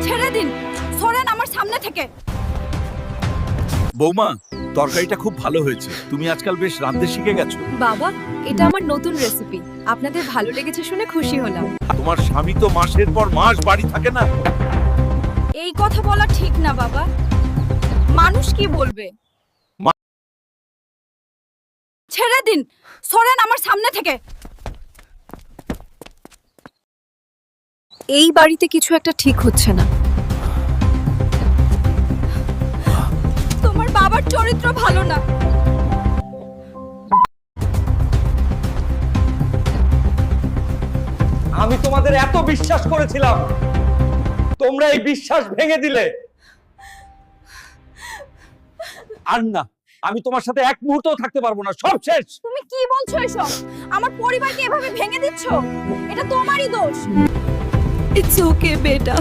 ছেড়ে দিন, সরেন আমার সামনে থেকে। বৌমা, তরকারিটা খুব ভালো হয়েছে। তুমি আজকাল বেশ রাঁধতে শিখে গেছো। বাবা, এটা আমার নতুন রেসিপি। আপনাদের ভালো লেগেছে শুনে খুশি হলাম। তোমার স্বামী তো মাসের পর মাস বাড়ি থাকে না। এই কথা বলা ঠিক না বাবা। মানুষ কি বলবে? ছেড়ে দিন, সরেন আমার সামনে থেকে। এই বাড়িতে কিছু একটা ঠিক হচ্ছে না। তোমার বাবার চরিত্র ভালো না। আমি তোমাদের এত বিশ্বাস করেছিলাম, তোমরা এই বিশ্বাস ভেঙে দিলে। আর না, আমি তোমার সাথে এক মুহূর্তও থাকতে পারবো না, সব শেষ। তুমি কি বলছো এসব? আমার পরিবারকে এভাবে ভেঙে দিচ্ছ, এটা তোমারই দোষ। ইটস ওকে বেটা,